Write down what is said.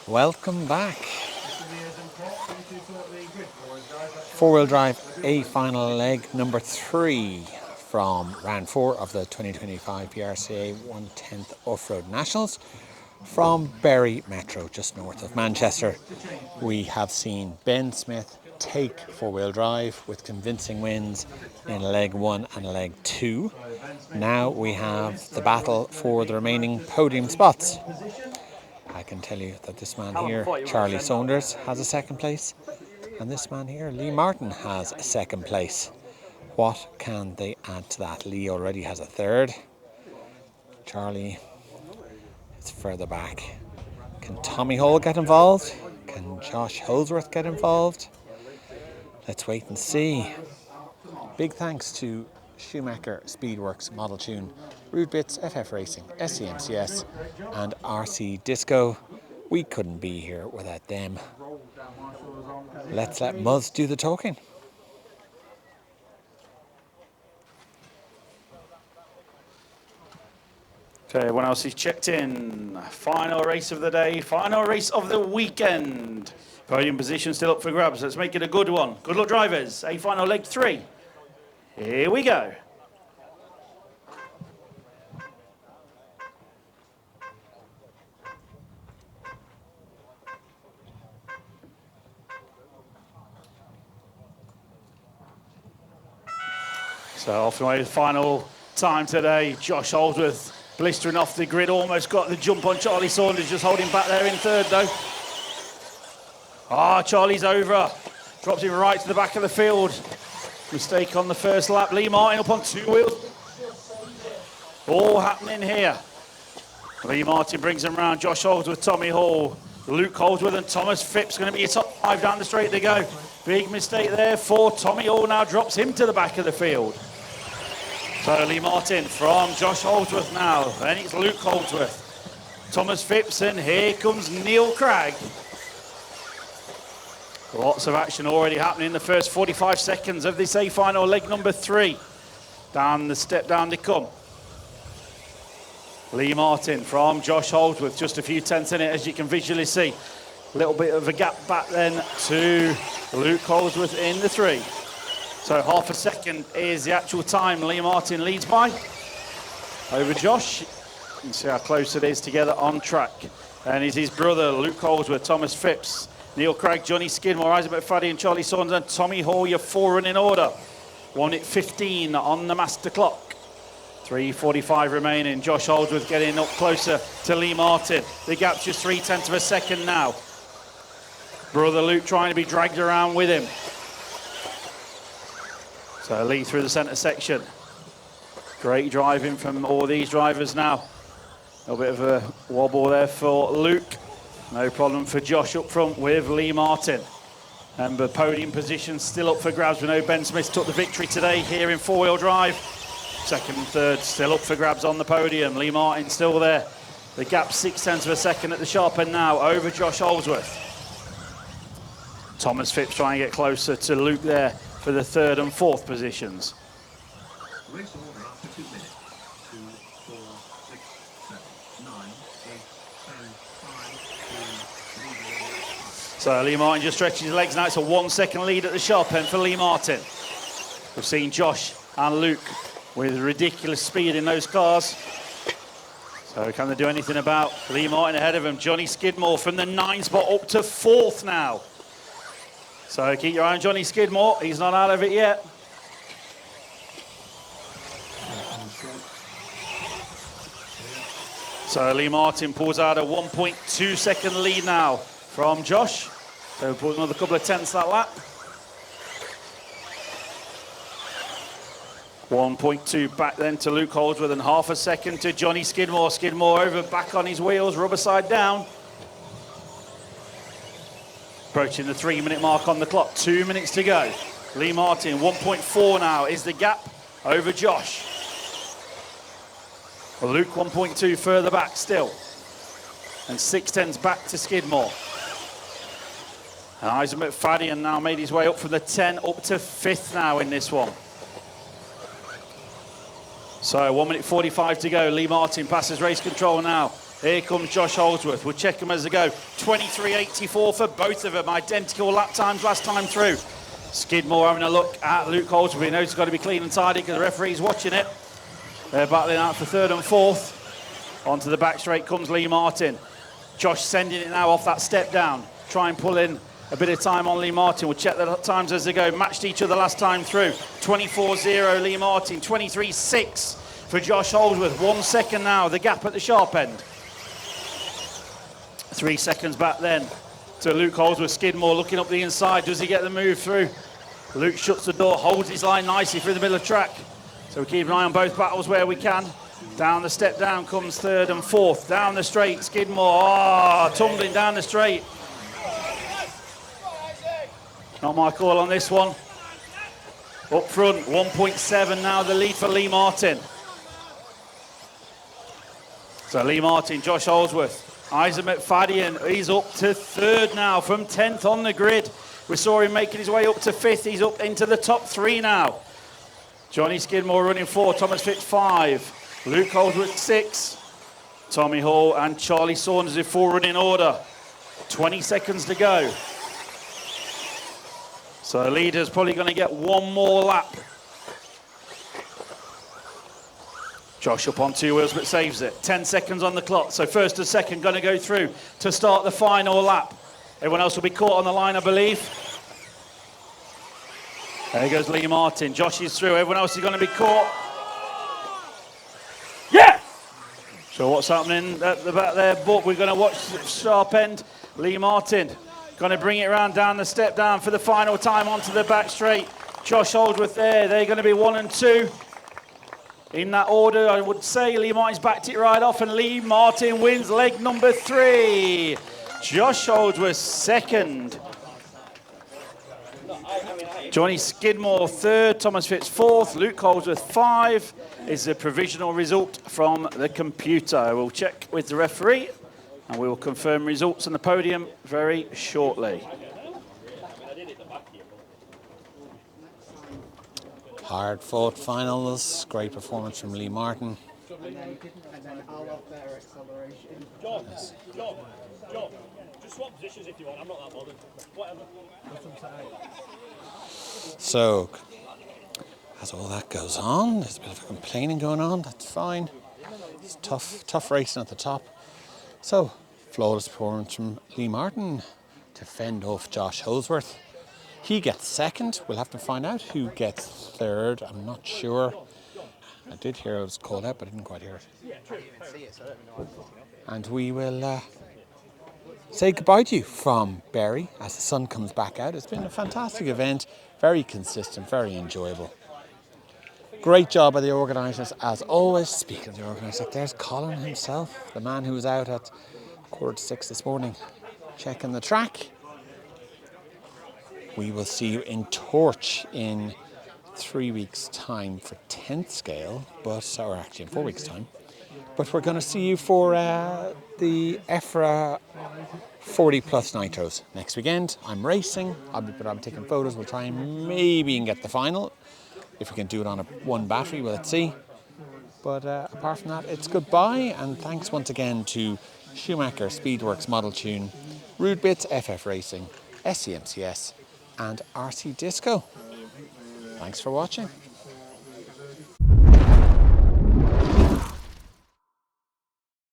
Welcome back. Four-wheel drive A final leg number 3 from round 4 of the 2025 BRCA 1/10 Offroad Nationals from Bury Metro, just north of Manchester. We have seen Ben Smith take four-wheel drive with convincing wins in leg 1 and leg 2. Now we have the battle for the remaining podium spots. I can tell you that this man here, Charlie Saunders, has a second place, and this man here, Lee Martin, has a second place. What can they add to that? Lee already has a third. Charlie is further back. Can Tommy Hall get involved? Can Josh Holdsworth get involved? Let's wait and see. Big thanks to Schumacher, Speedworks, Model Tune, Rude Bits, FF Racing, SCMCS and RC Disco. We couldn't be here without them. Let's let Muzz do the talking. Okay, everyone else is checked in. Final race of the day, final race of the weekend. Podium position still up for grabs. Let's make it a good one. Good luck, drivers. A final leg 3. Here we go. So off the way, final time today. Josh Holdsworth blistering off the grid, almost got the jump on Charlie Saunders, just holding back there in third though. Charlie's over, drops him right to the back of the field. Mistake on the first lap. Lee Martin up on 2 wheels. All happening here. Lee Martin brings him round. Josh Holdsworth, Tommy Hall, Luke Holdsworth and Thomas Phipps going to be a top 5 down the straight they go. Big mistake there for Tommy Hall, now drops him to the back of the field. So Lee Martin from Josh Holdsworth now. Then it's Luke Holdsworth, Thomas Phipps, and here comes Neil Cragg. Lots of action already happening in the first 45 seconds of this A final leg number 3. Down the step down they come. Lee Martin from Josh Holdsworth, just a few tenths in it as you can visually see. A little bit of a gap back then to Luke Holdsworth in the 3. So half a second is the actual time Lee Martin leads by over Josh. You can see how close it is together on track. And it's his brother, Luke Holdsworth, Thomas Phipps, Neil Cragg, Johnny Skidmore, Isaac McFadden and Charlie Saunders and Tommy Hall, your 4 running order. 1:15 on the master clock. 3:45 remaining. Josh Holdsworth getting up closer to Lee Martin. The gap's just 0.3 of a second now. Brother Luke trying to be dragged around with him. So Lee through the centre section. Great driving from all these drivers now. A little bit of a wobble there for Luke. No problem for Josh up front with Lee Martin. And the podium position still up for grabs. We know Ben Smith took the victory today here in four-wheel drive. Second and third still up for grabs on the podium. Lee Martin still there. The gap 0.6 of a second at the sharp end now over Josh Holdsworth. Thomas Phipps trying to get closer to Luke there for the 3rd and 4th positions. Race order after 2 minutes. 2, 4, 6, 7, 9, 8, 10, 5, 4, 3. So Lee Martin just stretches his legs now. It's a 1 second lead at the sharp end for Lee Martin. We've seen Josh and Luke with ridiculous speed in those cars. So can they do anything about Lee Martin ahead of him? Johnny Skidmore from the 9 spot up to 4th now. So keep your eye on Johnny Skidmore. He's not out of it yet. So Lee Martin pulls out a 1.2 second lead now from Josh. So pulls another couple of tenths that lap. 1.2 back then to Luke Holdsworth and half a second to Johnny Skidmore. Skidmore over, back on his wheels, rubber side down. Approaching the 3-minute mark on the clock, 2 minutes to go. Lee Martin, 1.4 now is the gap over Josh. Well, Luke 1.2 further back still. And 0.6 back to Skidmore. And Isaac McFadden now made his way up from the 10 up to 5th now in this one. So 1 minute 45 to go. Lee Martin passes race control now. Here comes Josh Holdsworth. We'll check them as they go. 23.84 for both of them. Identical lap times last time through. Skidmore having a look at Luke Holdsworth. He knows it's got to be clean and tidy because the referee's watching it. They're battling out for third and fourth. Onto the back straight comes Lee Martin. Josh sending it now off that step down. Try and pull in a bit of time on Lee Martin. We'll check the times as they go. Matched each other last time through. 24.0 Lee Martin. 23.6 for Josh Holdsworth. 1 second now. The gap at the sharp end. 3 seconds back then to Luke Holdsworth. Skidmore looking up the inside. Does he get the move through? Luke shuts the door, holds his line nicely through the middle of the track. So we keep an eye on both battles where we can. Down the step down comes third and fourth. Down the straight, Skidmore, tumbling down the straight. Not my call on this one. Up front, 1.7 now the lead for Lee Martin. So Lee Martin, Josh Holdsworth. Isaac McFadden, he's up to third now from 10th on the grid. We saw him making his way up to fifth. He's up into the top three now. Johnny Skidmore running 4, Thomas Fitz 5, Luke Holdsworth 6, Tommy Hall and Charlie Saunders in full running order. 20 seconds to go. So the leader's probably going to get one more lap. Josh up on 2 wheels but saves it. 10 seconds on the clock. So first and second going to go through to start the final lap. Everyone else will be caught on the line, I believe. There goes Lee Martin. Josh is through. Everyone else is going to be caught. Yeah! So what's happening at the back there? But we're going to watch the sharp end. Lee Martin going to bring it around down the step down for the final time onto the back straight. Josh Holdsworth there. They're going to be 1 and 2. In that order, I would say Lee Martin's backed it right off, and Lee Martin wins leg number 3. Josh Holdsworth second. Johnny Skidmore third, Thomas Fitz 4th, Luke Holdsworth 5 is the provisional result from the computer. We'll check with the referee and we will confirm results on the podium very shortly. Hard fought finals, great performance from Lee Martin. John, just swap positions if you want, I'm not that bothered. Whatever. So, as all that goes on, there's a bit of complaining going on, that's fine. It's tough racing at the top. So, flawless performance from Lee Martin to fend off Josh Holdsworth. He gets second. We'll have to find out who gets third. I'm not sure. I did hear it was called out, but I didn't quite hear it. And we will say goodbye to you from Barry as the sun comes back out. It's been a fantastic event, very consistent, very enjoyable. Great job by the organisers as always. Speaking of the organisers, there's Colin himself, the man who was out at 5:45 this morning checking the track. We will see you in Torch in 3 weeks' time for 10th scale, or actually in 4 weeks' time. But we're going to see you for the EFRA 40 plus Nitros next weekend. I'm racing, I'll be taking photos. We'll try and maybe get the final. If we can do it on one battery, well, let's see. But apart from that, it's goodbye. And thanks once again to Schumacher, Speedworks, Model Tune, Rude Bits, FF Racing, SCMCS, and RC Disco. Thanks for watching.